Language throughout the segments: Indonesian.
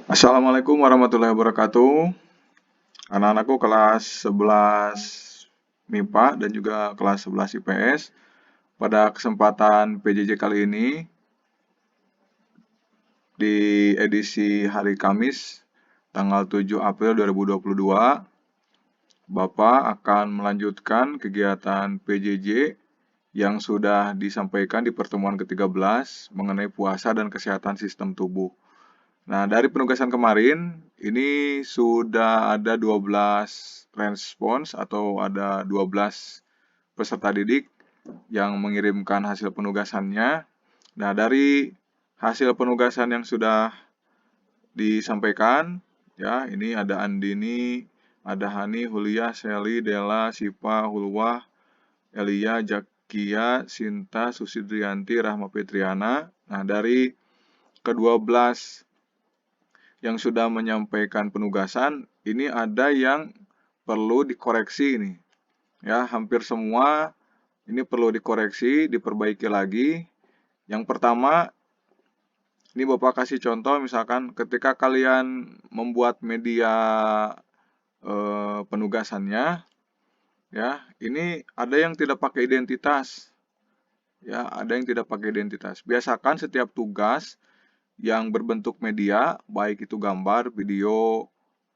Assalamualaikum warahmatullahi wabarakatuh. Anak-anakku kelas 11 MIPA dan juga kelas 11 IPS. Pada kesempatan PJJ kali ini, di edisi hari Kamis, tanggal 7 April 2022, Bapak akan melanjutkan kegiatan PJJ yang sudah disampaikan di pertemuan ke-13 mengenai puasa dan kesehatan sistem tubuh. Nah, dari penugasan kemarin, ini sudah ada 12 respons atau ada 12 peserta didik yang mengirimkan hasil penugasannya. Nah, dari hasil penugasan yang sudah disampaikan, ya, ini ada Andini, ada Hani, Hulia, Seli, Dela, Sipa, Hulwah, Elia, Jakia, Sinta, Susidrianti, Rahma Petriana. Nah, dari ke-12 yang sudah menyampaikan penugasan, ini ada yang perlu dikoreksi nih. Ya, hampir semua ini perlu dikoreksi, diperbaiki lagi. Yang pertama, ini Bapak kasih contoh misalkan ketika kalian membuat media penugasannya, ya, ini ada yang tidak pakai identitas. Ya, ada yang tidak pakai identitas. Biasakan setiap tugas yang berbentuk media, baik itu gambar, video,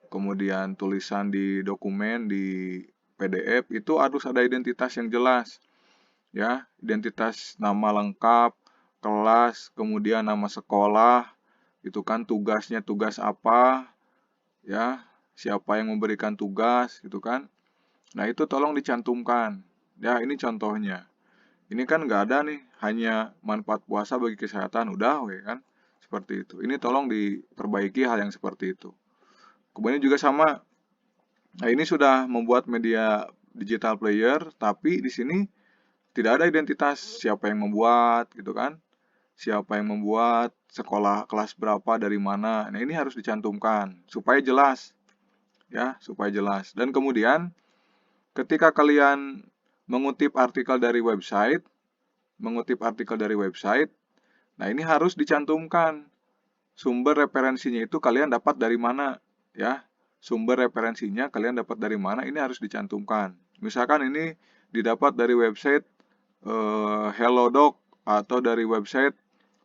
kemudian tulisan di dokumen, di PDF, itu harus ada identitas yang jelas. Ya, identitas nama lengkap, kelas, kemudian nama sekolah, itu kan tugasnya tugas apa, ya, siapa yang memberikan tugas, gitu kan. Nah, itu tolong dicantumkan. Ya, ini contohnya. Ini kan nggak ada nih, hanya manfaat puasa bagi kesehatan, udah, we, kan. Seperti itu. Ini tolong diperbaiki hal yang seperti itu. Kemudian juga sama. Nah, ini sudah membuat media digital player, tapi di sini tidak ada identitas siapa yang membuat, gitu kan? Siapa yang membuat, sekolah kelas berapa, dari mana. Nah, ini harus dicantumkan supaya jelas, ya, supaya jelas. Dan kemudian ketika kalian mengutip artikel dari website, nah ini harus dicantumkan. Sumber referensinya itu kalian dapat dari mana, ya. Sumber referensinya kalian dapat dari mana, ini harus dicantumkan. Misalkan ini didapat dari website Hellodoc atau dari website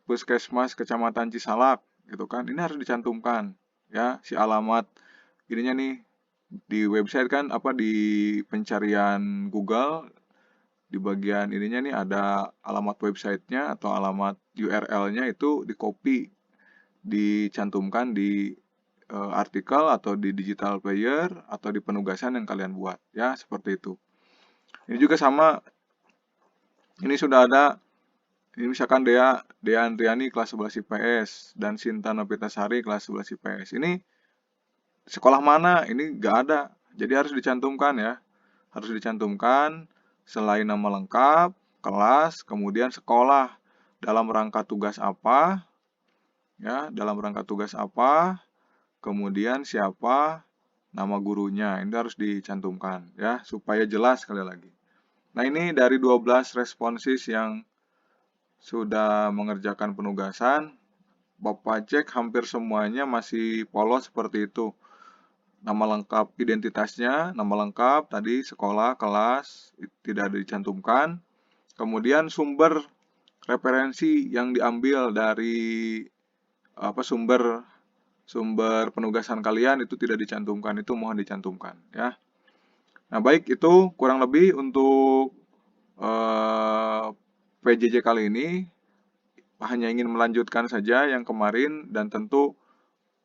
Puskesmas Kecamatan Cisalak, gitu kan. Ini harus dicantumkan, ya, si alamat ininya nih di website kan apa di pencarian Google di bagian ininya nih ada alamat websitenya atau alamat URL-nya itu di copy, dicantumkan di artikel atau di digital player atau di penugasan yang kalian buat, ya, seperti itu. Ini juga sama, ini sudah ada, ini misalkan Dea Andriani kelas 11 IPS dan Sinta Novitasari kelas 11 IPS. Ini sekolah mana? Ini nggak ada. Jadi harus dicantumkan, ya. Harus dicantumkan selain nama lengkap, kelas, kemudian sekolah, dalam rangka tugas apa, ya, dalam rangka tugas apa, kemudian siapa, nama gurunya. Ini harus dicantumkan, ya, supaya jelas sekali lagi. Nah, ini dari 12 responsis yang sudah mengerjakan penugasan, Bapak cek hampir semuanya masih polos seperti itu. Nama lengkap identitasnya, nama lengkap tadi sekolah, kelas, tidak dicantumkan. Kemudian sumber referensi yang diambil dari sumber penugasan kalian itu tidak dicantumkan, itu mohon dicantumkan, ya. Nah, baik, itu kurang lebih untuk PJJ kali ini. Hanya ingin melanjutkan saja yang kemarin dan tentu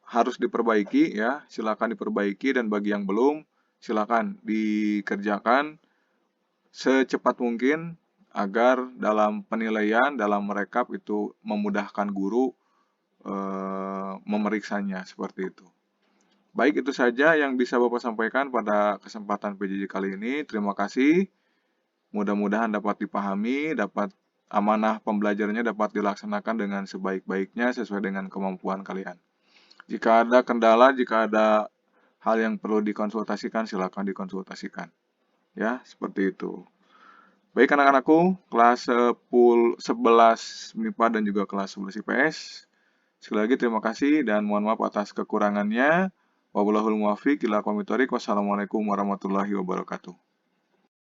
harus diperbaiki, ya. Silakan diperbaiki, dan bagi yang belum silakan dikerjakan secepat mungkin agar dalam penilaian, dalam merekap itu memudahkan guru memeriksanya, seperti itu. Baik, itu saja yang bisa Bapak sampaikan pada kesempatan PJJ kali ini. Terima kasih. Mudah-mudahan dapat dipahami, dapat amanah pembelajarannya dapat dilaksanakan dengan sebaik-baiknya sesuai dengan kemampuan kalian. Jika ada kendala, jika ada hal yang perlu dikonsultasikan, silakan dikonsultasikan. Ya, seperti itu. Baik anak-anakku, kelas 11 MIPA dan juga kelas 11 IPS. Sekali lagi terima kasih dan mohon maaf atas kekurangannya. Wabillahul muwaffiq ila aqwamit thoriq. Wassalamualaikum warahmatullahi wabarakatuh.